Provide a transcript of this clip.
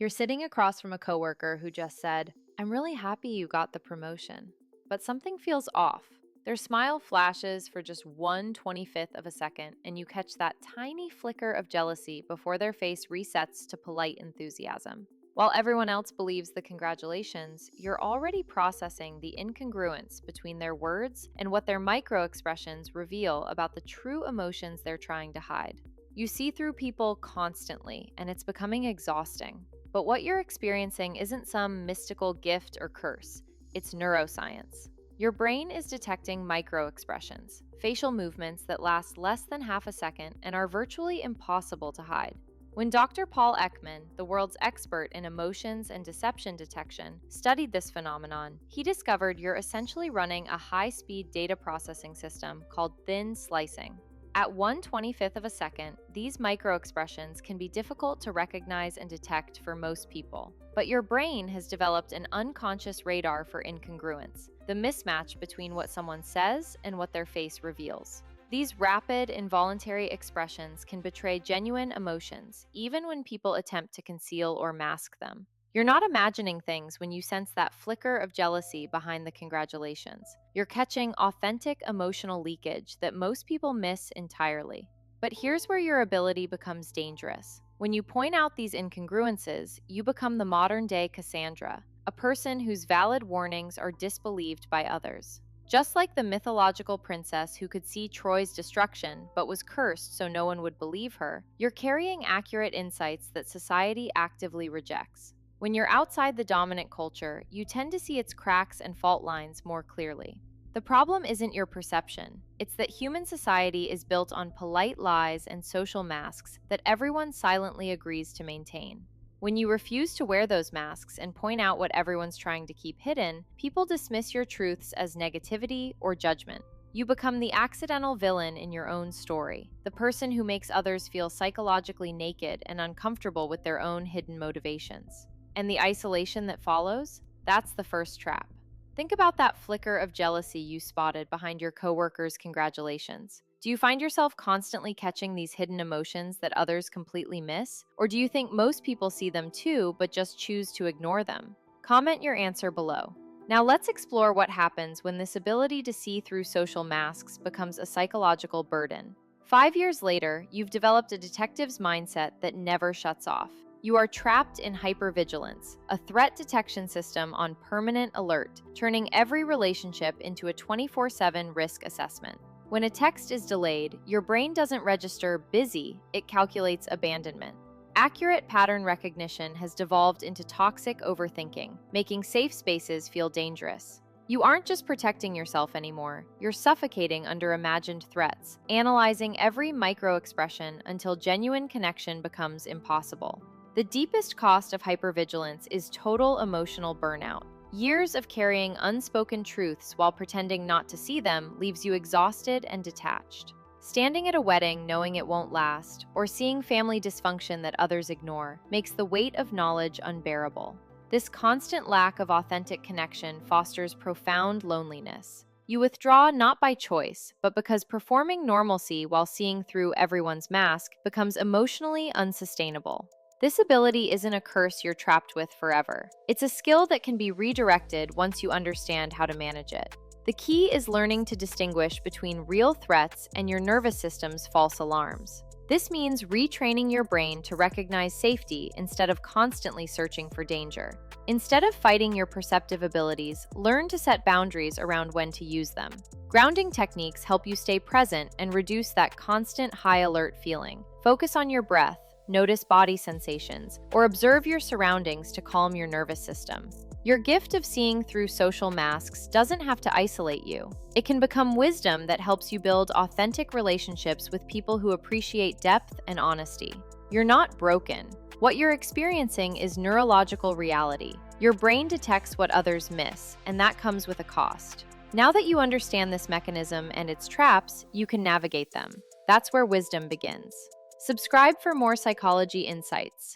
You're sitting across from a coworker who just said, "I'm really happy you got the promotion." But something feels off. Their smile flashes for just 1/25th of a second, and you catch that tiny flicker of jealousy before their face resets to polite enthusiasm. While everyone else believes the congratulations, you're already processing the incongruence between their words and what their micro expressions reveal about the true emotions they're trying to hide. You see through people constantly, and it's becoming exhausting. But what you're experiencing isn't some mystical gift or curse, it's neuroscience. Your brain is detecting micro expressions, facial movements that last less than half a second and are virtually impossible to hide. When Dr. Paul Ekman, the world's expert in emotions and deception detection, studied this phenomenon, he discovered you're essentially running a high speed data processing system called thin slicing. At 1/25th of a second, these microexpressions can be difficult to recognize and detect for most people. But your brain has developed an unconscious radar for incongruence, the mismatch between what someone says and what their face reveals. These rapid, involuntary expressions can betray genuine emotions, even when people attempt to conceal or mask them. You're not imagining things when you sense that flicker of jealousy behind the congratulations. You're catching authentic emotional leakage that most people miss entirely. But here's where your ability becomes dangerous. When you point out these incongruences, you become the modern day Cassandra, a person whose valid warnings are disbelieved by others. Just like the mythological princess who could see Troy's destruction but was cursed so no one would believe her, you're carrying accurate insights that society actively rejects. When you're outside the dominant culture, you tend to see its cracks and fault lines more clearly. The problem isn't your perception, it's that human society is built on polite lies and social masks that everyone silently agrees to maintain. When you refuse to wear those masks and point out what everyone's trying to keep hidden, people dismiss your truths as negativity or judgment. You become the accidental villain in your own story, the person who makes others feel psychologically naked and uncomfortable with their own hidden motivations. And the isolation that follows? That's the first trap. Think about that flicker of jealousy you spotted behind your coworker's congratulations. Do you find yourself constantly catching these hidden emotions that others completely miss? Or do you think most people see them too, but just choose to ignore them? Comment your answer below. Now let's explore what happens when this ability to see through social masks becomes a psychological burden. 5 years later, you've developed a detective's mindset that never shuts off. You are trapped in hypervigilance, a threat detection system on permanent alert, turning every relationship into a 24/7 risk assessment. When a text is delayed, your brain doesn't register busy, it calculates abandonment. Accurate pattern recognition has devolved into toxic overthinking, making safe spaces feel dangerous. You aren't just protecting yourself anymore, you're suffocating under imagined threats, analyzing every micro expression until genuine connection becomes impossible. The deepest cost of hypervigilance is total emotional burnout. Years of carrying unspoken truths while pretending not to see them leaves you exhausted and detached. Standing at a wedding knowing it won't last, or seeing family dysfunction that others ignore, makes the weight of knowledge unbearable. This constant lack of authentic connection fosters profound loneliness. You withdraw not by choice, but because performing normalcy while seeing through everyone's mask becomes emotionally unsustainable. This ability isn't a curse you're trapped with forever. It's a skill that can be redirected once you understand how to manage it. The key is learning to distinguish between real threats and your nervous system's false alarms. This means retraining your brain to recognize safety instead of constantly searching for danger. Instead of fighting your perceptive abilities, learn to set boundaries around when to use them. Grounding techniques help you stay present and reduce that constant high alert feeling. Focus on your breath, notice body sensations, or observe your surroundings to calm your nervous system. Your gift of seeing through social masks doesn't have to isolate you. It can become wisdom that helps you build authentic relationships with people who appreciate depth and honesty. You're not broken. What you're experiencing is neurological reality. Your brain detects what others miss, and that comes with a cost. Now that you understand this mechanism and its traps, you can navigate them. That's where wisdom begins. Subscribe for more psychology insights.